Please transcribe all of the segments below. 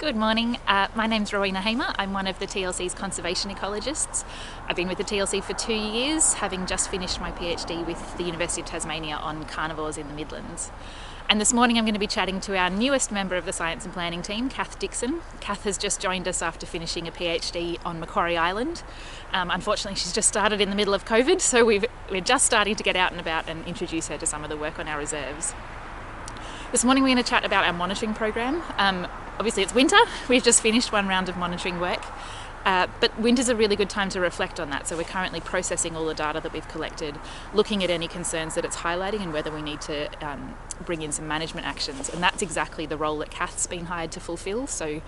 Good morning, my name's Rowena Hamer. I'm one of the TLC's conservation ecologists. I've been with the TLC for 2 years, having just finished my PhD with the University of Tasmania on carnivores in the Midlands. And this morning I'm going to be chatting to our newest member of the Science and Planning team, Kath Dixon. Kath has just joined us after finishing a PhD on Macquarie Island. Unfortunately, she's just started in the middle of COVID, so we're just starting to get out and about and introduce her to some of the work on our reserves. This morning we're going to chat about our monitoring program. Obviously it's winter, we've just finished one round of monitoring work, but winter's a really good time to reflect on that. So we're currently processing all the data that we've collected, looking at any concerns that it's highlighting and whether we need to bring in some management actions. And that's exactly the role that Kath's been hired to fulfil. So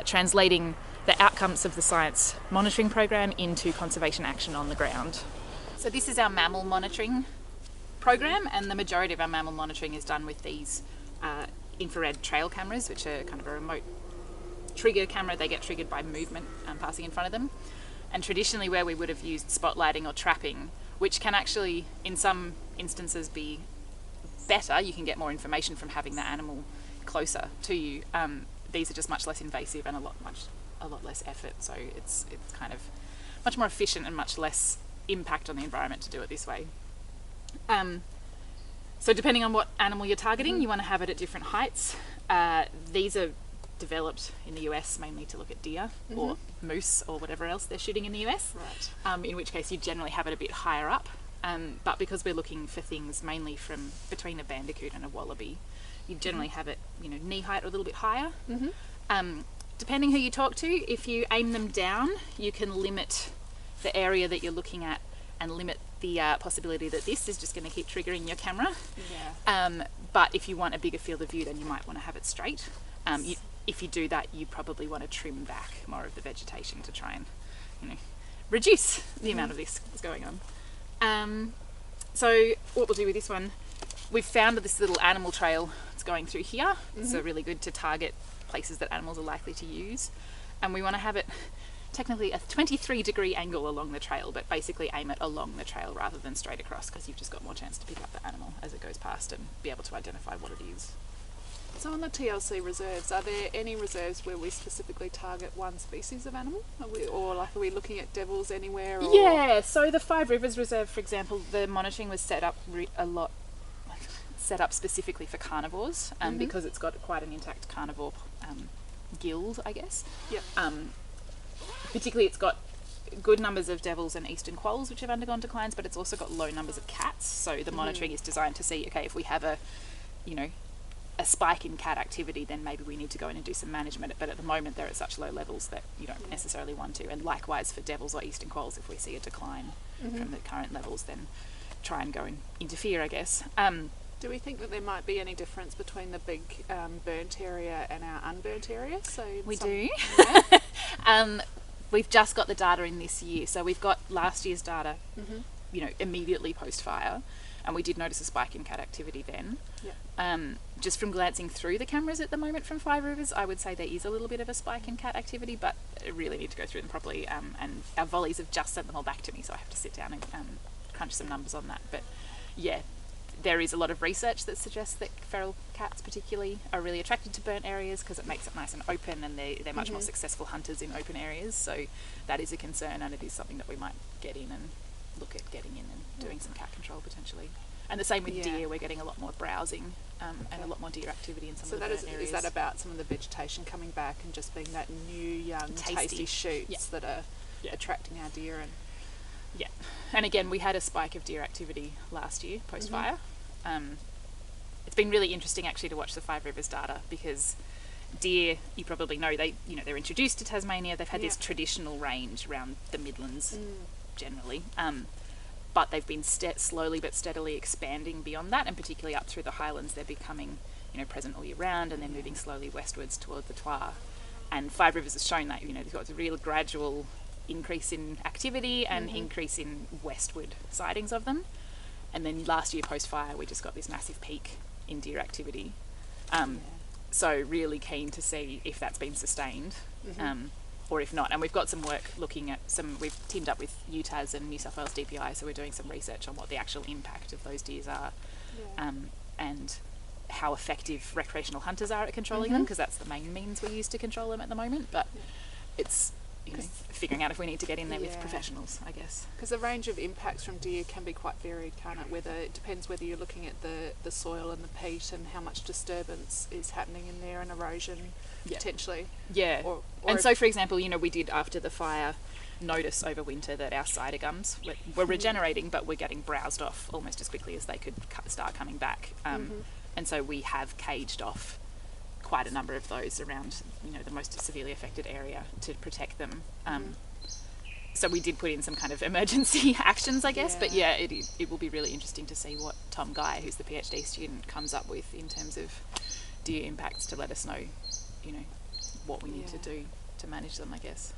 translating the outcomes of the science monitoring program into conservation action on the ground. So this is our mammal monitoring program, and the majority of our mammal monitoring is done with these infrared trail cameras, which are kind of a remote trigger camera. They get triggered by movement passing in front of them. And traditionally where we would have used spotlighting or trapping, which can actually in some instances be better, you can get more information from having the animal closer to you. These are just much less invasive and a lot less effort, so it's kind of much more efficient and much less impact on the environment to do it this way. So depending on what animal you're targeting, you want to have it at different heights. These are developed in the US mainly to look at deer or moose or whatever else they're shooting in the US, right. In which case you generally have it a bit higher up. But because we're looking for things mainly from between a bandicoot and a wallaby, you generally have it, knee height or a little bit higher. Depending who you talk to, if you aim them down, you can limit the area that you're looking at and limit the possibility that this is just going to keep triggering your camera. Yeah. But if you want a bigger field of view, then you might want to have it straight. If you do that, you probably want to trim back more of the vegetation to try and, reduce the amount of this that's going on. So what we'll do with this one, we've found this little animal trail that's going through here. So really good to target places that animals are likely to use. And we want to have it technically a 23-degree angle along the trail, but basically aim it along the trail rather than straight across, because you've just got more chance to pick up the animal as it goes past and be able to identify what it is. So on the TLC reserves, are there any reserves where we specifically target one species of animal? Are we looking at devils anywhere? Or? Yeah, so the Five Rivers Reserve, for example, the monitoring was set up specifically for carnivores, because it's got quite an intact carnivore guild, I guess. Yep. Particularly it's got good numbers of devils and eastern quolls which have undergone declines, but it's also got low numbers of cats. So the monitoring is designed to see, okay, if we have a spike in cat activity, then maybe we need to go in and do some management. But at the moment they're at such low levels that you don't necessarily want to. And likewise for devils or eastern quolls, if we see a decline from the current levels, then try and go and interfere, I guess. Do we think that there might be any difference between the big burnt area and our unburnt area? So we do. Yeah. We've just got the data in this year, so we've got last year's data, immediately post-fire, and we did notice a spike in cat activity then. Yeah. Just from glancing through the cameras at the moment from Five Rivers, I would say there is a little bit of a spike in cat activity, but I really need to go through them properly, and our volleys have just sent them all back to me, so I have to sit down and crunch some numbers on that. But yeah, there is a lot of research that suggests that feral cats particularly are really attracted to burnt areas because it makes it nice and open, and they're much more successful hunters in open areas. So that is a concern, and it is something that we might get in and look at getting in and doing some cat control potentially. And the same with deer, we're getting a lot more browsing and a lot more deer activity in some of the burnt areas. Is that about some of the vegetation coming back and just being that new, young, tasty shoots that are attracting our deer? Yeah, and again, we had a spike of deer activity last year post-fire. It's been really interesting actually to watch the Five Rivers data, because deer, you probably know, they're introduced to Tasmania. They've had this traditional range around the Midlands generally, but they've been slowly but steadily expanding beyond that, and particularly up through the highlands they're becoming present all year round, and they're moving slowly westwards toward the Twa. And Five Rivers has shown that they've got a real gradual increase in activity and increase in westward sightings of them. And then last year post-fire we just got this massive peak in deer activity. So really keen to see if that's been sustained or if not. And we've got some work looking at we've teamed up with UTAS and New South Wales DPI, so we're doing some research on what the actual impact of those deers are. And how effective recreational hunters are at controlling them, because that's the main means we use to control them at the moment. But it's, you know, figuring out if we need to get in there with professionals, I guess. Because the range of impacts from deer can be quite varied, can't it? Whether it depends whether you're looking at the soil and the peat and how much disturbance is happening in there and erosion potentially. Yeah. Or and so, for example, you know, we did after the fire notice over winter that our cider gums were regenerating, but were getting browsed off almost as quickly as they could start coming back. And so we have caged off quite a number of those around, you know, the most severely affected area to protect them. So we did put in some kind of emergency actions, I guess. But yeah, it will be really interesting to see what Tom Guy, who's the PhD student, comes up with in terms of deer impacts, to let us know, you know, what we need to do to manage them, I guess.